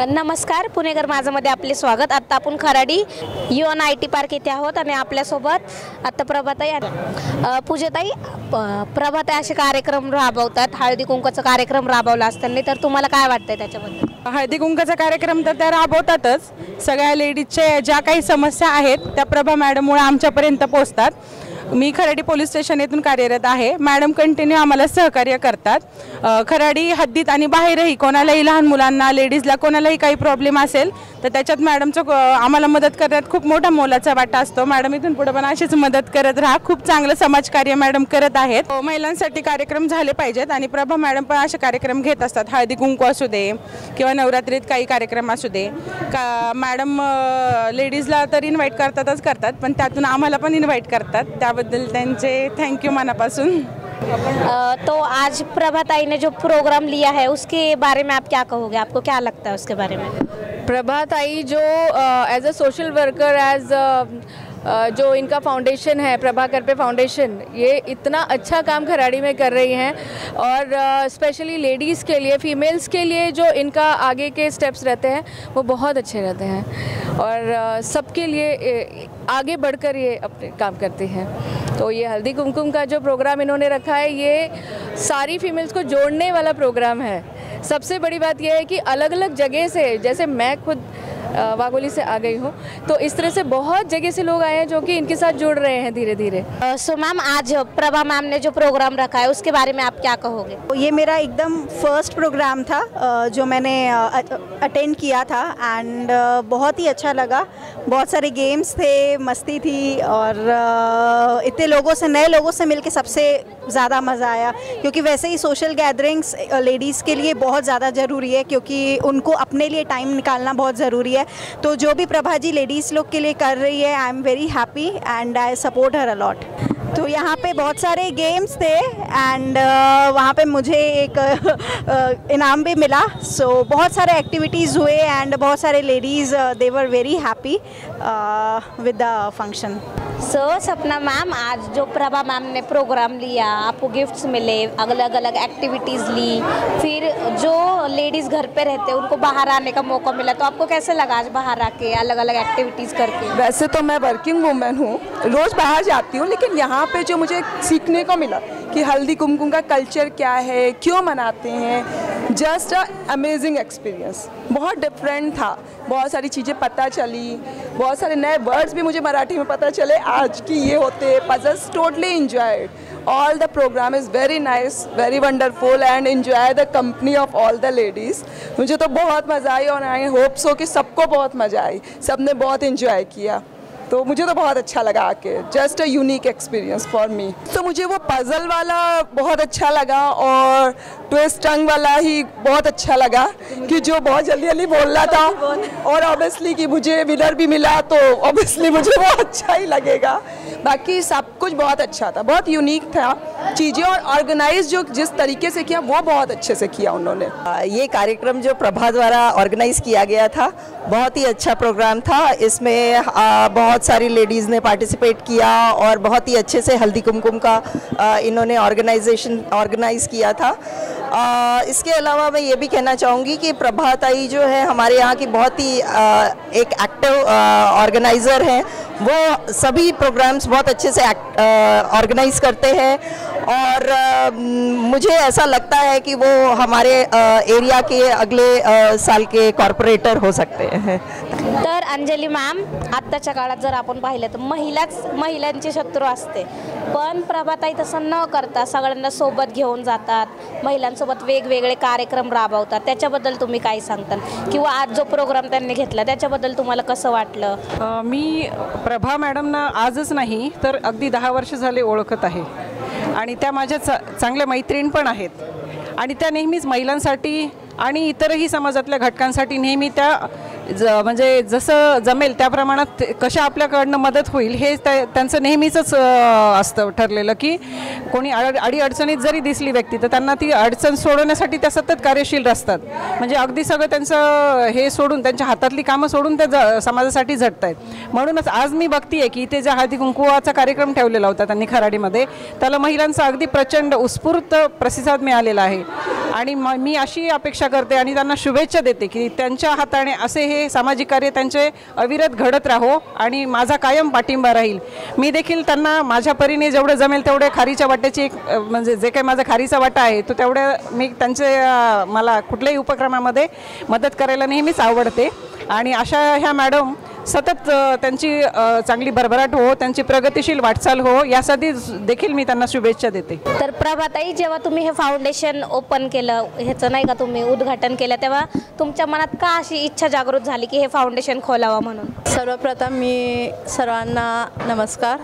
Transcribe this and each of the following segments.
नमस्कार, पुणेकर माझामध्ये आपले स्वागत। आता आपण खराडी युवन आय टी पार्क येथे आहोत आणि आपल्यासोबत आता प्रभाताई पूजाताई प्रभाताई असे कार्यक्रम राबवतात, हळदी कुंकूचा कार्यक्रम राबवला असताना, तर तुम्हाला काय वाटतंय त्याच्याबद्दल? हळदी कुंकूचा कार्यक्रम तर त्या राबवतातच। सगळ्या लेडीजच्या ज्या काही समस्या आहेत त्या प्रभा मॅडममुळे आमच्यापर्यंत पोहोचतात। मी खराडी पोलीस स्टेशन येथून कार्यरत आहे। मॅडम कंटिन्यू आम्हाला सहकार्य करतात। खराडी हद्दीत आणि बाहेरही कोणालाही, लहान मुलांना, लेडीजला कोणालाही काही प्रॉब्लेम असेल तर त्याच्यात मॅडमचं आम्हाला मदत करण्यात खूप मोठा मोलाचा वाटा असतो। मॅडम इथून पुढे पण अशीच मदत करत राहा। खूप चांगलं समाजकार्य मॅडम करत आहेत। महिलांसाठी कार्यक्रम झाले पाहिजेत आणि प्रभा मॅडम पण असे कार्यक्रम घेत असतात। हळदी कुंकू असू दे किंवा नवरात्रीत काही कार्यक्रम असू दे का, मॅडम लेडीजला तर इन्व्हाइट करतात, पण त्यातून आम्हाला पण इन्व्हाइट करतात। त्याबद्दल त्यांचे थँक्यू मनापासून। तो आज प्रभाताई ने जो प्रोग्राम लिया है उसके बारे में आप क्या कहोगे? आपको क्या लगता है उसके बारे में? प्रभाताई जो as a social worker, as जो इनका फाउंडेशन है प्रभाकर पे फाउंडेशन, ये इतना अच्छा काम खराड़ी में कर रही हैं और स्पेशली लेडीज़ के लिए, फीमेल्स के लिए जो इनका आगे के स्टेप्स रहते हैं वो बहुत अच्छे रहते हैं और सबके लिए आगे बढ़कर ये अपने काम करते हैं। तो ये हल्दी कुमकुम का जो प्रोग्राम इन्होंने रखा है, ये सारी फीमेल्स को जोड़ने वाला प्रोग्राम है। सबसे बड़ी बात यह है कि अलग अलग जगह से, जैसे मैं खुद वाघोली से आ गई हूँ, तो इस तरह से बहुत जगह से लोग आए हैं जो कि इनके साथ जुड़ रहे हैं धीरे धीरे। सो मैम, आज प्रभा मैम ने जो प्रोग्राम रखा है उसके बारे में आप क्या कहोगे? ये मेरा एकदम फर्स्ट प्रोग्राम था जो मैंने अटेंड किया था एंड बहुत ही अच्छा लगा। बहुत सारे गेम्स थे, मस्ती थी और इतने लोगों से, नए लोगों से मिलके सबसे ज़्यादा मज़ा आया, क्योंकि वैसे ही सोशल गैदरिंग्स लेडीज़ के लिए बहुत ज़्यादा ज़रूरी है, क्योंकि उनको अपने लिए टाइम निकालना बहुत ज़रूरी है। तो जो भी प्रभा जी लेडीज़ लोग के लिए कर रही है, I am very happy and I support her a lot. तो यहाँ पे बहुत सारे गेम्स थे एंड वहाँ पे मुझे एक इनाम भी मिला। सो बहुत सारे एक्टिविटीज़ हुए एंड बहुत सारे ladies they were very happy विद the function. So Sapna ma'am, आज जो प्रभा मैम ने प्रोग्राम लिया, आपको गिफ्ट्स मिले, अलग अलग एक्टिविटीज़ ली, फिर जो लेडीज़ घर पे रहते हैं उनको बाहर आने का मौका मिला, तो आपको कैसे लगा आज बाहर आके अलग अलग एक्टिविटीज़ करके? वैसे तो मैं वर्किंग वूमेन हूँ, रोज़ बाहर जाती हूँ, लेकिन यहाँ पे जो मुझे सीखने को मिला कि हल्दी कुमकुम का कल्चर क्या है, क्यों मनाते हैं, जस्ट अ अमेजिंग एक्सपीरियंस। बहुत डिफरेंट था, बहुत सारी चीज़ें पता चली, बहुत सारे नए वर्ड्स भी मुझे मराठी में पता चले आज कि ये होते हैं। Puzzles totally enjoyed, all the program is very nice, very wonderful and enjoy the company of all the ladies। मुझे तो बहुत मज़ा आई और आई होप सो कि सबको बहुत मज़ा आई, सबने बहुत इंजॉय किया। तो मुझे तो बहुत अच्छा लगा आके, just a unique experience for me. तो मुझे वो पज़ल वाला बहुत अच्छा लगा और ट्विस्ट टंग वाला ही बहुत अच्छा लगा कि जो बहुत जल्दी जल्दी बोल रहा था, और ऑब्वियसली कि मुझे विनर भी मिला तो ऑब्वियसली मुझे वो अच्छा ही लगेगा। बाकी सब कुछ बहुत अच्छा था, बहुत यूनिक था चीज़ें, और ऑर्गेनाइज जो जिस तरीके से किया वो बहुत अच्छे से किया उन्होंने। ये कार्यक्रम जो प्रभा द्वारा ऑर्गेनाइज किया गया था, बहुत ही अच्छा प्रोग्राम था। इसमें बहुत सारी लेडीज़ ने पार्टिसिपेट किया और बहुत ही अच्छे से हल्दी कुमकुम का इन्होंने ऑर्गेनाइज किया था। इसके अलावा मैं ये भी कहना चाहूँगी कि प्रभाताई जो है हमारे यहाँ की बहुत ही एक एक्टिव ऑर्गेनाइज़र हैं। वो सभी प्रोग्राम्स बहुत अच्छे से ऑर्गेनाइज करते हैं और मुझे ऐसा लगता है कि वो हमारे एरिया के अगले साल के कॉर्पोरेटर हो सकते हैं। तर अंजली मॅम, आत्ताच्या काळात जर आपण पाहिलं तर महिलांची शत्रू असते, पण प्रभाताई तसं न करता सगळ्यांना सोबत घेऊन जातात, महिलांसोबत वेगवेगळे कार्यक्रम राबवतात। त्याच्याबद्दल तुम्ही काय सांगताल, किंवा आज जो प्रोग्राम त्यांनी घेतला त्याच्याबद्दल तुम्हाला कसं वाटलं? मी प्रभा मॅडमना आजच नाही तर अगदी 10 वर्ष झाले ओळखत आहे आणि त्या माझ्या चांगल्या मैत्रीण पण आहेत आणि त्या नेहमीच महिलांसाठी आणि इतरही समाजातल्या घटकांसाठी नेहमी त्या म्हणजे जसं जमेल त्या प्रमाणात कशा आपल्याकडनं मदत होईल हे त्यांचं नेहमीचंच असतं ठरलेलं, की कोणी अडीअडचणीत जरी दिसली व्यक्ती तर त्यांना ती अडचण सोडवण्यासाठी त्या सतत कार्यशील असतात. म्हणजे अगदी सगळं त्यांचं हे सोडून, त्यांच्या हातातली कामं सोडून ते समाजासाठी झटत आहेत. म्हणूनच आज मी बघतीये की इथे ज्या हळदी कुंकुवाचा कार्यक्रम ठेवलेला होता त्यांनी खराडीमध्ये, त्याला महिलांचा अगदी प्रचंड उत्स्फूर्त प्रतिसाद मिळालेला आहे. आणि मी अशी अपेक्षा करते आणि त्यांना शुभेच्छा देते की त्यांच्या हाताने असे हे सामाजिक कार्य त्यांचे अविरत घडत राहो आणि माझा कायम पाठिंबा राहील. मी देखील त्यांना माझ्या परीने जेवढं जमेल तेवढे खारीच्या वाट्याची म्हणजे जे काही माझा खारीचा वाटा आहे तो तेवढ्या मी मला कुठल्याही उपक्रमामध्ये मदत करायला नेहमीच आवडते. आणि अशा ह्या मॅडम सतत त्यांची चांगली भरभराट हो, त्यांची प्रगतिशील वाटचाल हो, यासाठी देखील मी त्यांना शुभेच्छा देते. तर प्रभाताई, जेव्हा तुम्ही हे फाउंडेशन ओपन केलं, ह्याचं नाही का तुम्ही उद्घाटन केलं, तेव्हा तुमच्या मनात का अशी इच्छा जागृत झाली की हे फाउंडेशन खोलावं म्हणून? सर्वप्रथम मी सर्वांना नमस्कार.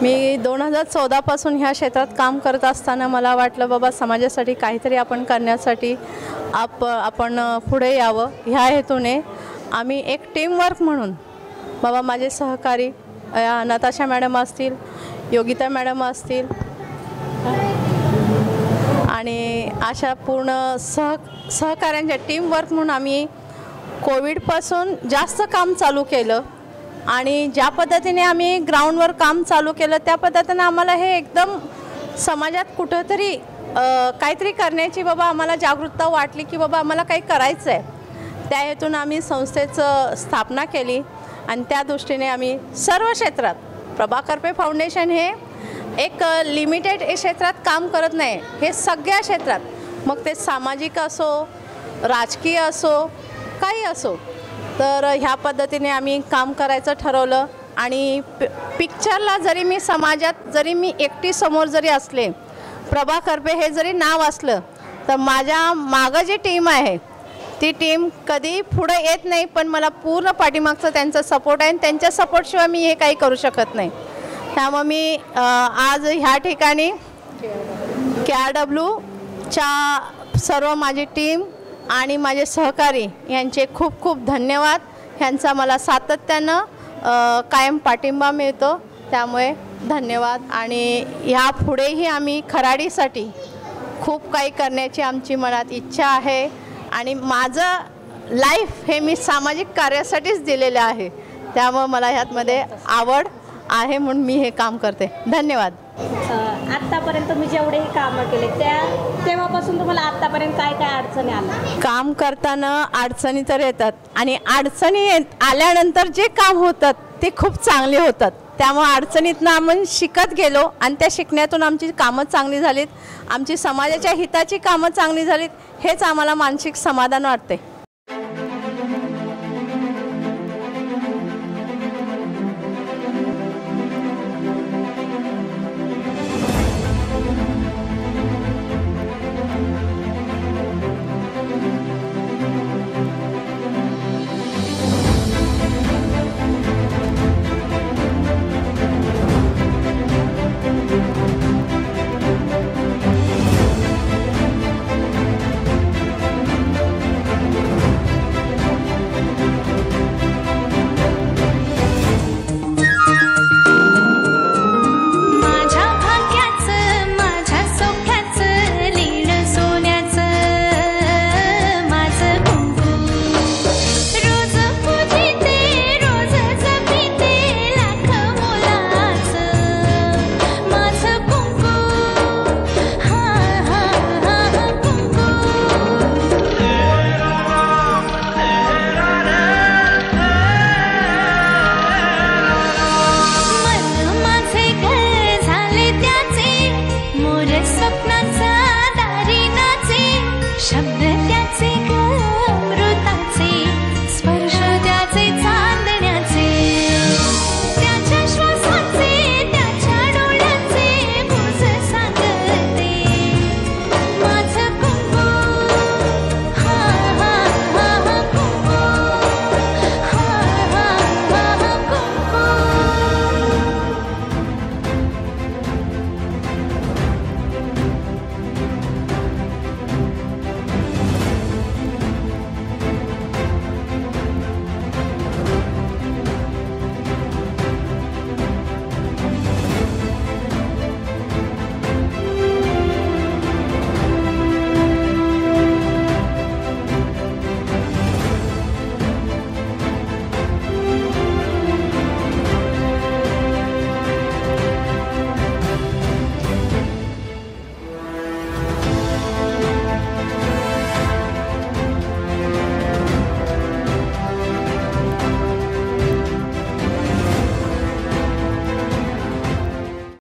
मी 2014पासून ह्या क्षेत्रात काम करत असताना मला वाटलं बाबा समाजासाठी काहीतरी आपण करण्यासाठी आपण पुढे यावं. ह्या हेतूने आम्ही एक टीमवर्क म्हणून बाबा माझे सहकारी नताशा मॅडम असतील, योगिता मॅडम असतील आणि अशा पूर्ण सहकाऱ्यांच्या टीमवर्क म्हणून आम्ही कोविडपासून जास्त काम चालू केलं. आणि ज्या पद्धतीने आम्ही ग्राउंडवर काम चालू केलं त्या पद्धतीने आम्हाला हे एकदम समाजात कुठंतरी काहीतरी करण्याची बाबा आम्हाला जागरूकता वाटली की बाबा आम्हाला काही करायचं आहे. त्या हेतून आम्ही संस्थेचं स्थापना केली आणि त्या दृष्टीने आम्ही सर्व क्षेत्रात प्रभा करपे फाउंडेशन हे एक लिमिटेड क्षेत्रात काम करत नाही, हे सगळ्या क्षेत्रात, मग ते सामाजिक असो, राजकीय असो, काही असो, तर ह्या पद्धतीने आम्ही काम करायचं ठरवलं. आणि पिक्चरला जरी मी समाजात जरी मी एकटी समोर जरी असले, प्रभा करपे हे जरी नाव असलं, तर माझ्या मागं जी टीम आहे ती टीम कधी पुढे येत नाही, पण मला पूर्ण पाठीमागचं त्यांचा सपोर्ट आहे आणि त्यांच्या सपोर्टशिवाय मी हे काही करू शकत नाही. त्यामुळे मी आज ह्या ठिकाणी KRWच्या सर्व माझी टीम आणि माझे सहकारी यांचे खूप खूप धन्यवाद. ह्यांचा मला सातत्यानं कायम पाठिंबा मिळतो, त्यामुळे धन्यवाद. आणि ह्यापुढेही आम्ही खराडीसाठी खूप काही करण्याची आमची मनात इच्छा आहे. आणि माझं लाईफ हे मी सामाजिक कार्यासाठीच दिलेलं आहे, त्यामुळे मला ह्यातमध्ये आवड आहे म्हणून मी हे काम करते. धन्यवाद. आत्तापर्यंत तुम्ही जेवढे हे कामं केले तेव्हापासून तुम्हाला आत्तापर्यंत काय काय अडचणी आल्या? काम करताना अडचणी तर येतात आणि अडचणी आल्यानंतर जे काम होतात ते खूप चांगले होतात. त्यामुळे अडचणीतनं आम्ही शिकत गेलो आणि त्या शिकण्यातून आमची कामं चांगली झालीत, आमची समाजाच्या हिताची कामं चांगली झालीत, हेच आम्हाला मानसिक समाधान वाटते.